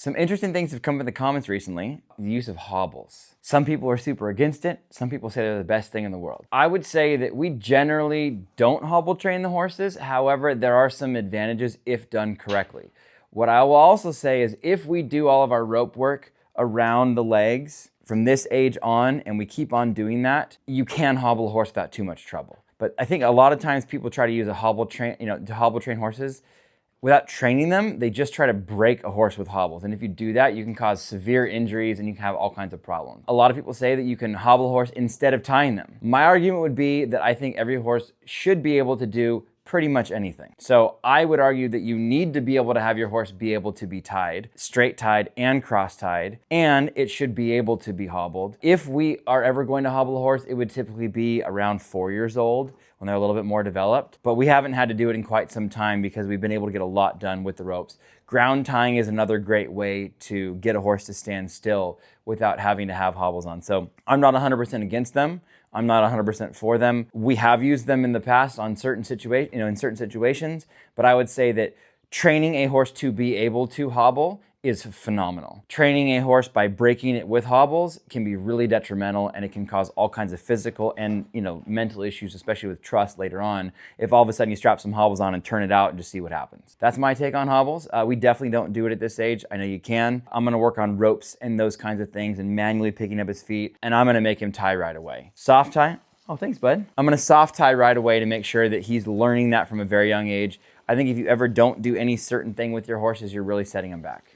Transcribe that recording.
Some interesting things have come up in the comments recently. The use of hobbles. Some people are super against it. Some people say they're the best thing in the world. I would say that we generally don't hobble train the horses. However, there are some advantages if done correctly. What I will also say is if we do all of our rope work around the legs from this age on, and we keep on doing that, you can hobble a horse without too much trouble. But I think a lot of times people try to use a hobble train, to hobble train horses. Without training them, they just try to break a horse with hobbles. And if you do that, you can cause severe injuries and you can have all kinds of problems. A lot of people say that you can hobble a horse instead of tying them. My argument would be that I think every horse should be able to do pretty much anything. So I would argue that you need to be able to have your horse be able to be tied, straight tied and cross tied, and it should be able to be hobbled. If we are ever going to hobble a horse, it would typically be around 4 years old when they're a little bit more developed, but we haven't had to do it in quite some time because we've been able to get a lot done with the ropes. Ground tying is another great way to get a horse to stand still without having to have hobbles on. So I'm not 100% against them. I'm not 100% for them. We have used them in the past on certain in certain situations, but I would say that training a horse to be able to hobble is phenomenal. Training a horse by breaking it with hobbles can be really detrimental, and it can cause all kinds of physical and mental issues, especially with trust later on, if all of a sudden you strap some hobbles on and turn it out and just see what happens. That's my take on hobbles. We definitely don't do it at this age. I know you can. I'm gonna work on ropes and those kinds of things and manually picking up his feet, and I'm gonna make him tie right away. Soft tie. Oh, thanks, bud. I'm gonna soft tie right away to make sure that he's learning that from a very young age. I think if you ever don't do any certain thing with your horses, you're really setting him back.